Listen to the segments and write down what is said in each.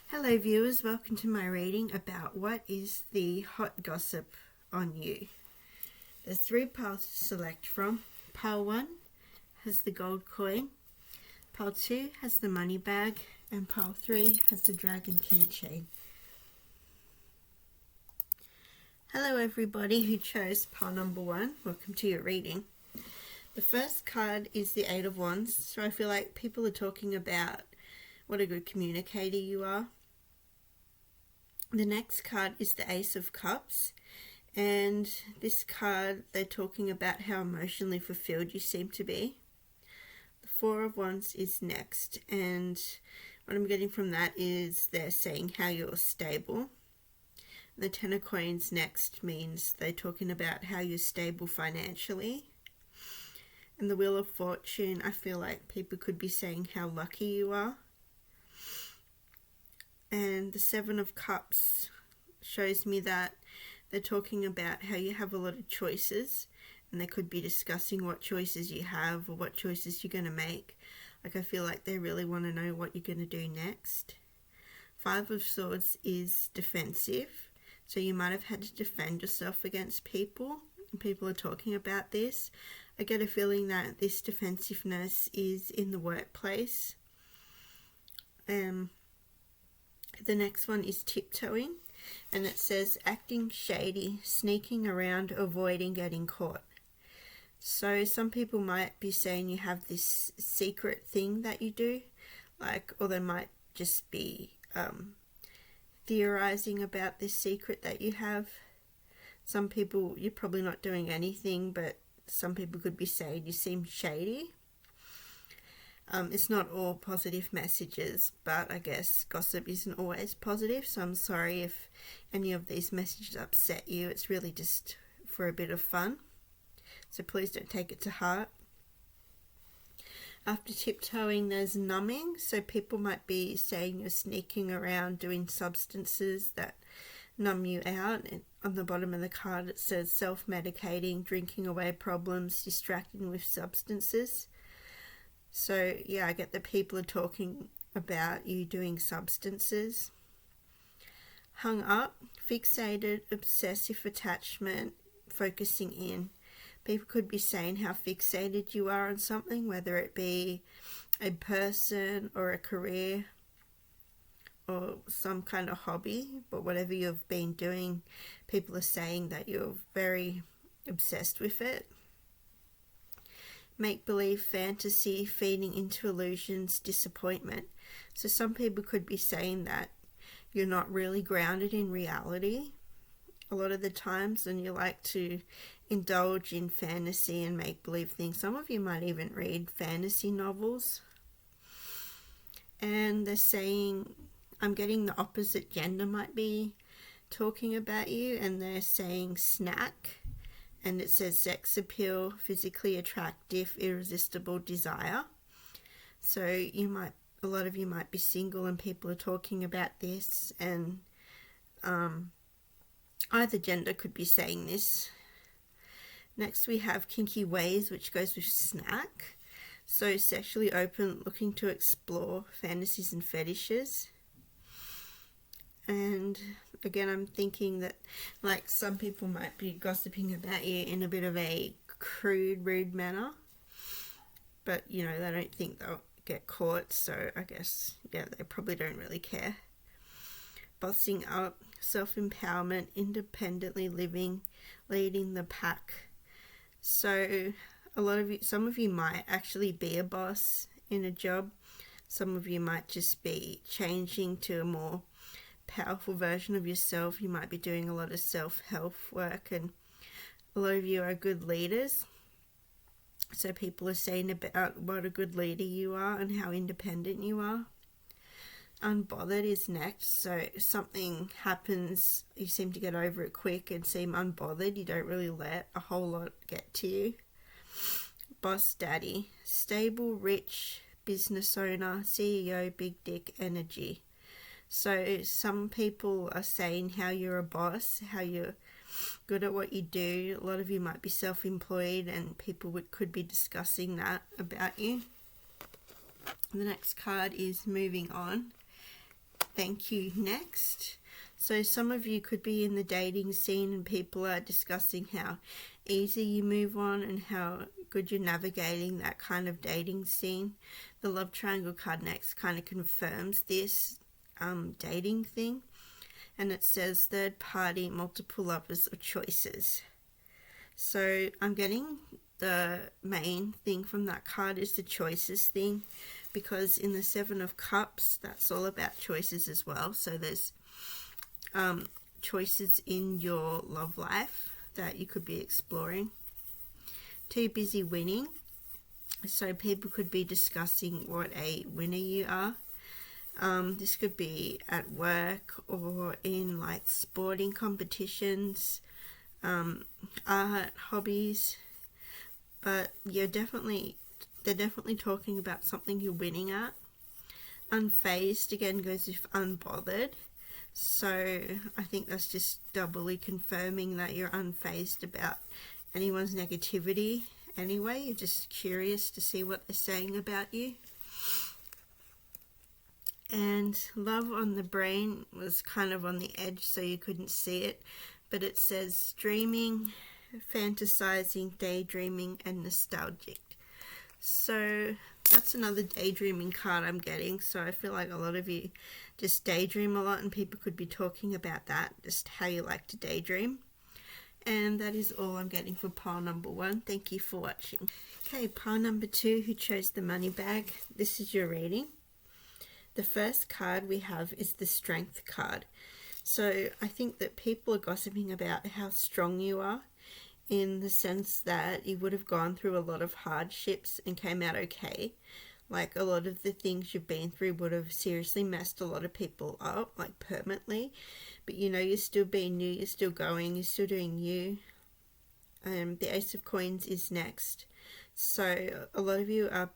Hello viewers, welcome to my reading about what is the hot gossip on you. There's 3 piles to select from. Pile 1 has the gold coin, pile 2 has the money bag, and pile 3 has the dragon keychain. Hello everybody who chose pile number 1, welcome to your reading. The first card is the 8 of Wands, so I feel like people are talking about what a good communicator you are. The next card is the Ace of Cups, and this card they're talking about how emotionally fulfilled you seem to be. The 4 of Wands is next, and what I'm getting from that is they're saying how you're stable. The 10 of Coins next means they're talking about how you're stable financially. And the Wheel of Fortune, I feel like people could be saying how lucky you are. And the 7 of Cups shows me that they're talking about how you have a lot of choices, and they could be discussing what choices you have or what choices you're going to make. Like, I feel like they really want to know what you're going to do next. 5 of Swords is defensive, so you might have had to defend yourself against people, and people are talking about this. I get a feeling that this defensiveness is in the workplace. The next one is tiptoeing, and it says acting shady, sneaking around, avoiding getting caught. So some people might be saying you have this secret thing that you do, or they might just be theorizing about this secret that you have. Some people, you're probably not doing anything, but some people could be saying you seem shady. It's not all positive messages, but I guess gossip isn't always positive, so I'm sorry if any of these messages upset you. It's really just for a bit of fun, so please don't take it to heart. After tiptoeing, there's numbing, so people might be saying you're sneaking around doing substances that numb you out. And on the bottom of the card it says self-medicating, drinking away problems, distracting with substances. So yeah, I get that people are talking about you doing substances. Hung up, fixated, obsessive attachment, focusing in. People could be saying how fixated you are on something, whether it be a person or a career or some kind of hobby, but whatever you've been doing, people are saying that you're very obsessed with it. Make-believe, fantasy, feeding into illusions, disappointment. So some people could be saying that you're not really grounded in reality a lot of the times, and you like to indulge in fantasy and make-believe things. Some of you might even read fantasy novels. And they're saying, I'm getting the opposite gender might be talking about you, and they're saying snack. And it says sex appeal, physically attractive, irresistible desire. So a lot of you might be single and people are talking about this, and either gender could be saying this. Next we have kinky ways, which goes with snack. So sexually open, looking to explore fantasies and fetishes. And again, I'm thinking that some people might be gossiping about you in a bit of a crude, rude manner, but they don't think they'll get caught, so I guess they probably don't really care. Bossing up, self-empowerment, independently living, leading the pack. So some of you might actually be a boss in a job. Some of you might just be changing to a more powerful version of yourself. You might be doing a lot of self-help work, and a lot of you are good leaders. So people are saying about what a good leader you are and how independent you are. Unbothered is next. So something happens, you seem to get over it quick and seem unbothered. You don't really let a whole lot get to you. Boss daddy, stable, rich, business owner, CEO, big dick energy. So some people are saying how you're a boss, how you're good at what you do. A lot of you might be self-employed, and people could be discussing that about you. The next card is moving on. Thank you. Next. So some of you could be in the dating scene and people are discussing how easy you move on and how good you're navigating that kind of dating scene. The love triangle card next kind of confirms this dating thing. And it says third party, multiple lovers or choices. So I'm getting the main thing from that card is the choices thing, because in the Seven of Cups, that's all about choices as well. So there's choices in your love life that you could be exploring. Too busy winning. So people could be discussing what a winner you are. This could be at work or in like sporting competitions, art, hobbies. But they're definitely talking about something you're winning at. Unfazed again goes with unbothered. So I think that's just doubly confirming that you're unfazed about anyone's negativity anyway. You're just curious to see what they're saying about you. And love on the brain was kind of on the edge so you couldn't see it. But it says dreaming, fantasizing, daydreaming, and nostalgic. So that's another daydreaming card I'm getting. So I feel like a lot of you just daydream a lot and people could be talking about that, just how you like to daydream. And that is all I'm getting for pile number 1. Thank you for watching. Okay, pile number 2, who chose the money bag? This is your reading. The first card we have is the Strength card. So I think that people are gossiping about how strong you are, in the sense that you would have gone through a lot of hardships and came out okay. Like a lot of the things you've been through would have seriously messed a lot of people up, like permanently. But you know, you're still being you, you're still going, you're still doing you. The Ace of Coins is next. So a lot of you are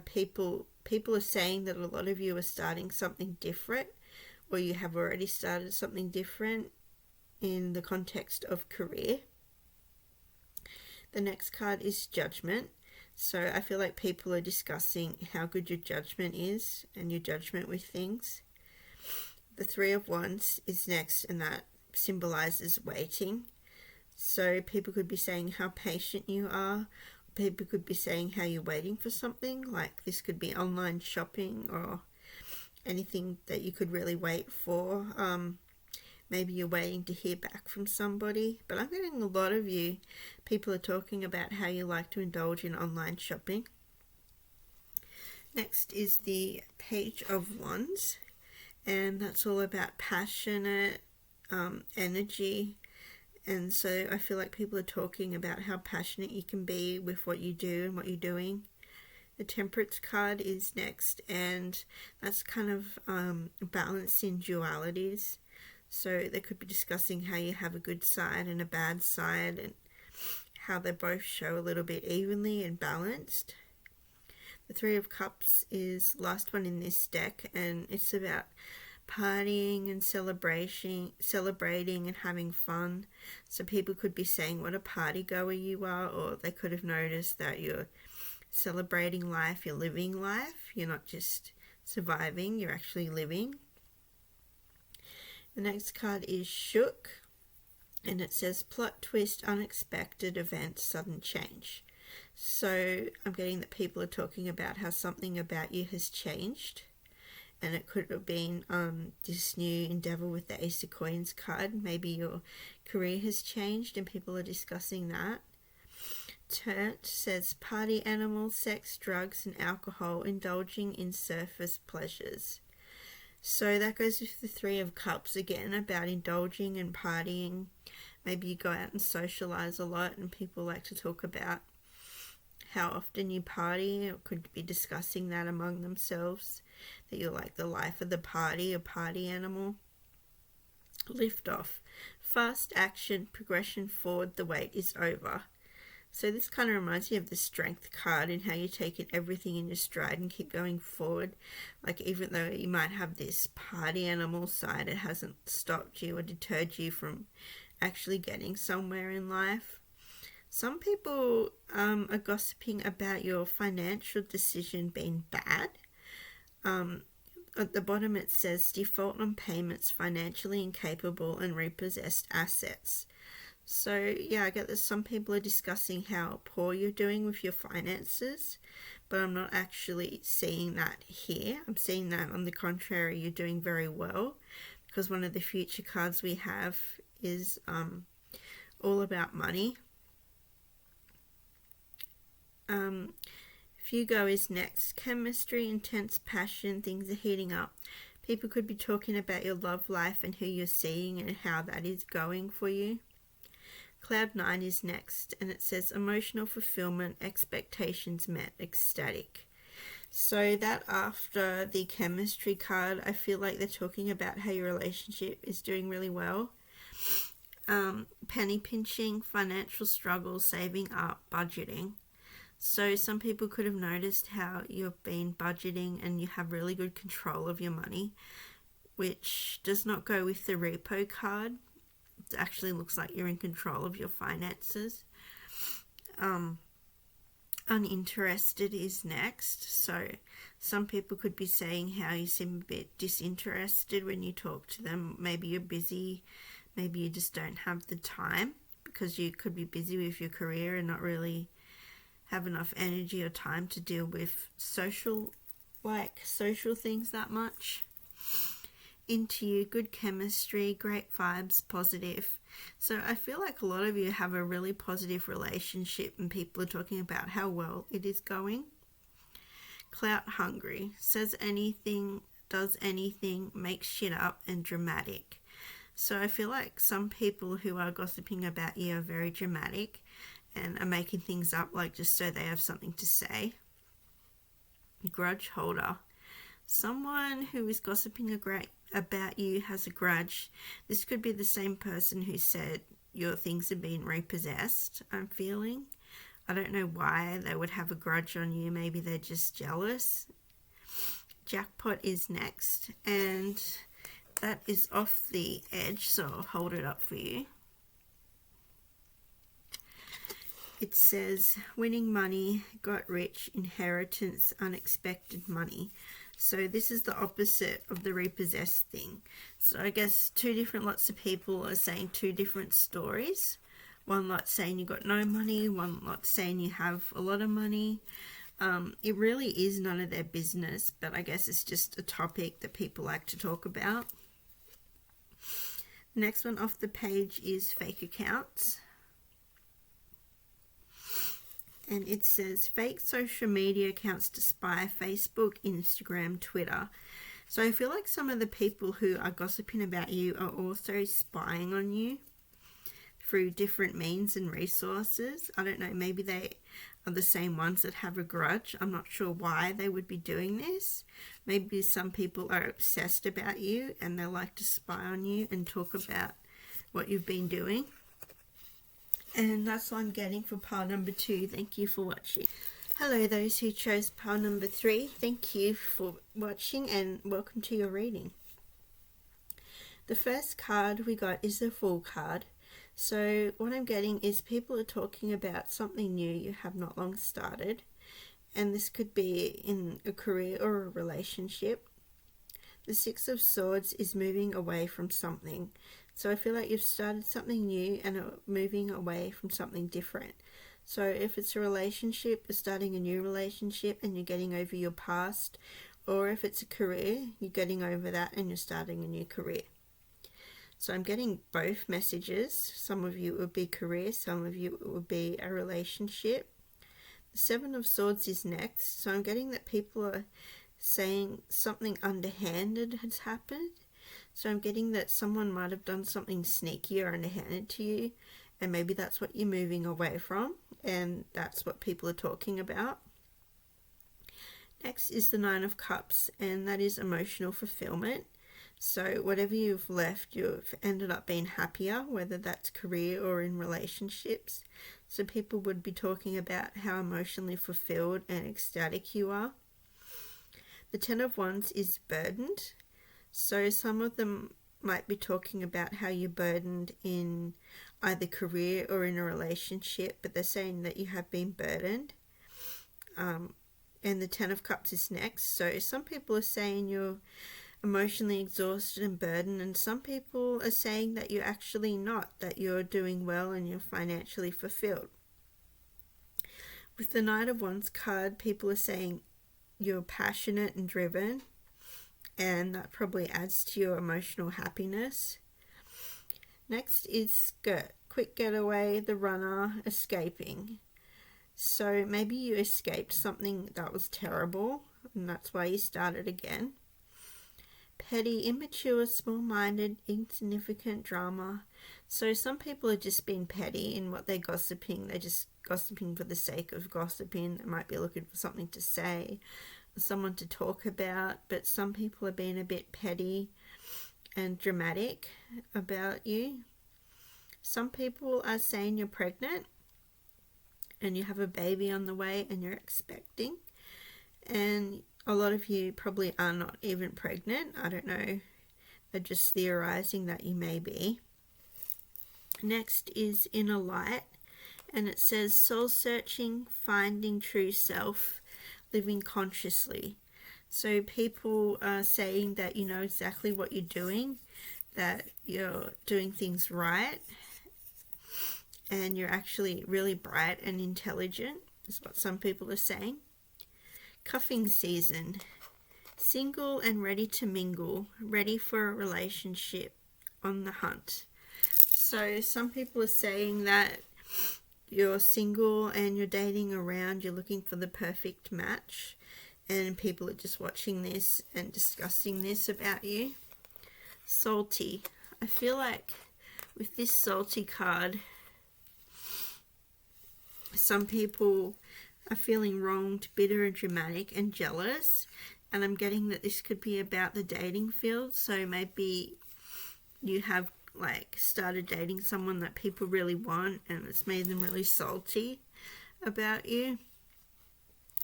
people are saying that a lot of you are starting something different, or you have already started something different in the context of career. The next card is Judgment. So I feel like people are discussing how good your judgment is and your judgment with things. The Three of Wands is next, and that symbolizes waiting. So people could be saying how patient you are. People could be saying how you're waiting for something. Like this could be online shopping or anything that you could really wait for. Maybe you're waiting to hear back from somebody. But I'm getting a lot of you, people are talking about how you like to indulge in online shopping. Next is the Page of Wands. And that's all about passionate energy. And so I feel like people are talking about how passionate you can be with what you do and what you're doing. The Temperance card is next, and that's kind of balancing dualities. So they could be discussing how you have a good side and a bad side, and how they both show a little bit evenly and balanced. The Three of Cups is last one in this deck, and it's about partying and celebrating and having fun. So people could be saying what a party goer you are, or they could have noticed that you're celebrating life, you're living life, you're not just surviving, you're actually living. The next card is Shook, and it says plot twist, unexpected event, sudden change. So I'm getting that people are talking about how something about you has changed, and it could have been this new endeavor with the Ace of Coins card. Maybe your career has changed and people are discussing that. Turnt says party animal, sex, drugs and alcohol, indulging in surface pleasures. So that goes with the Three of Cups again, about indulging and partying. Maybe you go out and socialize a lot, and people like to talk about how often you party, or could be discussing that among themselves, that you're like the life of the party, a party animal. Lift off. Fast action, progression forward, the wait is over. So this kind of reminds me of the Strength card, and how you're taking everything in your stride and keep going forward. Like even though you might have this party animal side, it hasn't stopped you or deterred you from actually getting somewhere in life. Some people are gossiping about your financial decision being bad. at the bottom it says default on payments, financially incapable, and repossessed assets. So yeah, I get that some people are discussing how poor you're doing with your finances, but I'm not actually seeing that here. I'm seeing that on the contrary, you're doing very well, because one of the future cards we have is all about money. Fugo is next. Chemistry, intense passion, things are heating up. People could be talking about your love life and who you're seeing and how that is going for you. Cloud 9 is next, and it says emotional fulfillment, expectations met, ecstatic. So that after the chemistry card, I feel like they're talking about how your relationship is doing really well. Penny pinching, financial struggles, saving up, budgeting. So some people could have noticed how you've been budgeting and you have really good control of your money, which does not go with the repo card. It actually looks like you're in control of your finances. Uninterested is next. So some people could be saying how you seem a bit disinterested when you talk to them. Maybe you're busy. Maybe you just don't have the time, because you could be busy with your career and not really have enough energy or time to deal with social things that much. Into you, good chemistry, great vibes, positive. So I feel like a lot of you have a really positive relationship and people are talking about how well it is going. Clout hungry, says anything, does anything, makes shit up, and dramatic. So I feel like some people who are gossiping about you are very dramatic and are making things up, like just so they have something to say. Grudge holder, someone who is gossiping about you has a grudge. This could be the same person who said your things are being repossessed, I'm feeling. I don't know why they would have a grudge on you. Maybe they're just jealous. Jackpot is next, and that is off the edge, so I'll hold it up for you. It says winning money, got rich, inheritance, unexpected money. So this is the opposite of the repossessed thing. So I guess two different lots of people are saying two different stories. One lot saying you got no money, one lot saying you have a lot of money. It really is none of their business, but I guess it's just a topic that people like to talk about. Next one off the page is fake accounts. And it says fake social media accounts to spy, Facebook, Instagram, Twitter. So I feel like some of the people who are gossiping about you are also spying on you through different means and resources. I don't know, maybe they are the same ones that have a grudge. I'm not sure why they would be doing this. Maybe some people are obsessed about you and they like to spy on you and talk about what you've been doing. And that's what I'm getting for pile number 2. Thank you for watching. Hello, those who chose pile number 3. Thank you for watching and welcome to your reading. The first card we got is the Fool card. So what I'm getting is people are talking about something new you have not long started. And this could be in a career or a relationship. The Six of Swords is moving away from something. So I feel like you've started something new and are moving away from something different. So if it's a relationship, you're starting a new relationship and you're getting over your past. Or if it's a career, you're getting over that and you're starting a new career. So I'm getting both messages. Some of you it would be career, some of you it would be a relationship. The Seven of Swords is next. So I'm getting that people are saying something underhanded has happened. So I'm getting that someone might have done something sneaky or underhanded to you, and maybe that's what you're moving away from, and that's what people are talking about. Next is the Nine of Cups, and that is emotional fulfillment. So whatever you've left, you've ended up being happier, whether that's career or in relationships. So people would be talking about how emotionally fulfilled and ecstatic you are. The Ten of Wands is burdened. So some of them might be talking about how you're burdened in either career or in a relationship, but they're saying that you have been burdened. And the Ten of Cups is next. So some people are saying you're emotionally exhausted and burdened, and some people are saying that you're actually not, that you're doing well and you're financially fulfilled. With the Knight of Wands card, people are saying you're passionate and driven, and that probably adds to your emotional happiness. Next is skirt, quick getaway, the runner, escaping. So maybe you escaped something that was terrible, and that's why you started again. Petty, immature, small-minded, insignificant drama. So some people are just being petty in what they're gossiping. They're just gossiping for the sake of gossiping. They might be looking for something to say, someone to talk about, but some people are being a bit petty and dramatic about you. Some people are saying you're pregnant and you have a baby on the way and you're expecting, and a lot of you probably are not even pregnant. I don't know. They're just theorizing that you may be. Next is Inner Light, and it says soul searching, finding true self, living consciously. So people are saying that you know exactly what you're doing, that you're doing things right, and you're actually really bright and intelligent, is what some people are saying. Cuffing season, single and ready to mingle, ready for a relationship, on the hunt. So some people are saying that you're single and you're dating around, you're looking for the perfect match, and people are just watching this and discussing this about you. Salty. I feel like with this salty card, some people are feeling wronged, bitter and dramatic and jealous, and I'm getting that this could be about the dating field. So maybe you have started dating someone that people really want, and it's made them really salty about you.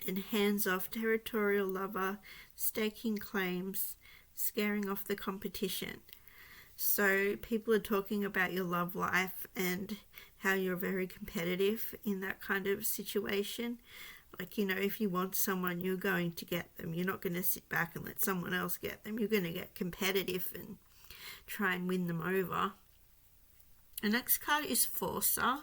And hands off, territorial lover, staking claims, scaring off the competition. So people are talking about your love life and how you're very competitive in that kind of situation. Like, you know, if you want someone, you're going to get them. You're not going to sit back and let someone else get them. You're going to get competitive and try and win them over. The next card is Forcer.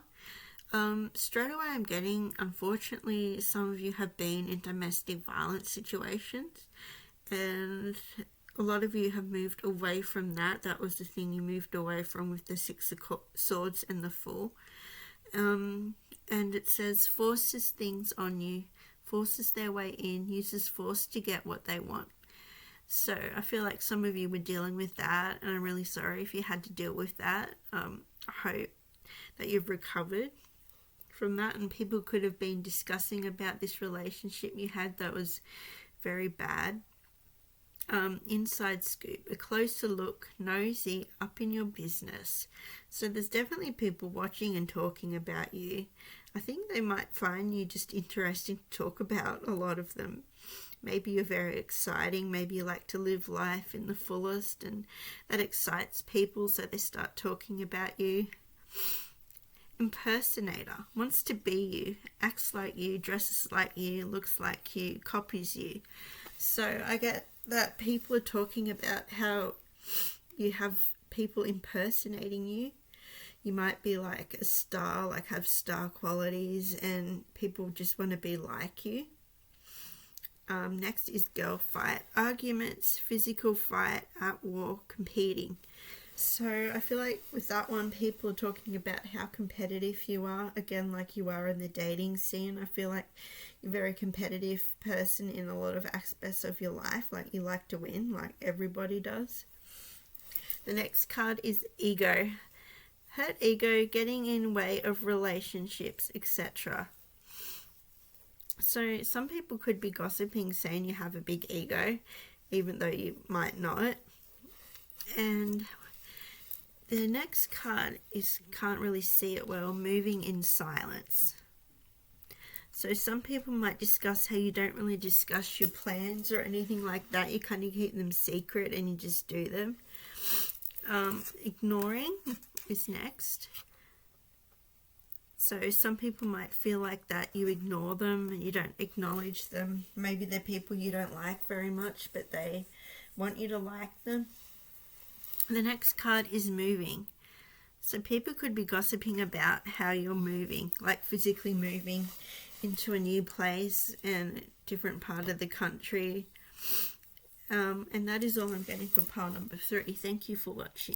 Straight away I'm getting, unfortunately, some of you have been in domestic violence situations, and a lot of you have moved away from that. That was the thing you moved away from with the Six of Swords and the Fool. And it says forces things on you, forces their way in, uses force to get what they want. So I feel like some of you were dealing with that, and I'm really sorry if you had to deal with that. I hope that you've recovered from that, and people could have been discussing about this relationship you had that was very bad. Inside scoop, a closer look, nosy, up in your business. So there's definitely people watching and talking about you. I think they might find you just interesting to talk about, a lot of them. Maybe you're very exciting, maybe you like to live life in the fullest, and that excites people, so they start talking about you. Impersonator, wants to be you, acts like you, dresses like you, looks like you, copies you. So I get that people are talking about how you have people impersonating you. You might be like a star, like have star qualities, and people just want to be like you. Next is girl fight. Arguments, physical fight, at war, competing. So I feel like with that one, people are talking about how competitive you are. Again, like you are in the dating scene. I feel like you're a very competitive person in a lot of aspects of your life. Like you like to win, like everybody does. The next card is ego. Hurt ego, getting in way of relationships, etc. So some people could be gossiping, saying you have a big ego, even though you might not. And the next card is, can't really see it well, moving in silence. So some people might discuss how you don't really discuss your plans or anything like that. You kind of keep them secret and you just do them. Ignoring is next. So some people might feel like that you ignore them and you don't acknowledge them. Maybe they're people you don't like very much, but they want you to like them. The next card is moving. So people could be gossiping about how you're moving, like physically moving into a new place and a different part of the country. And that is all I'm getting for pile number 3. Thank you for watching.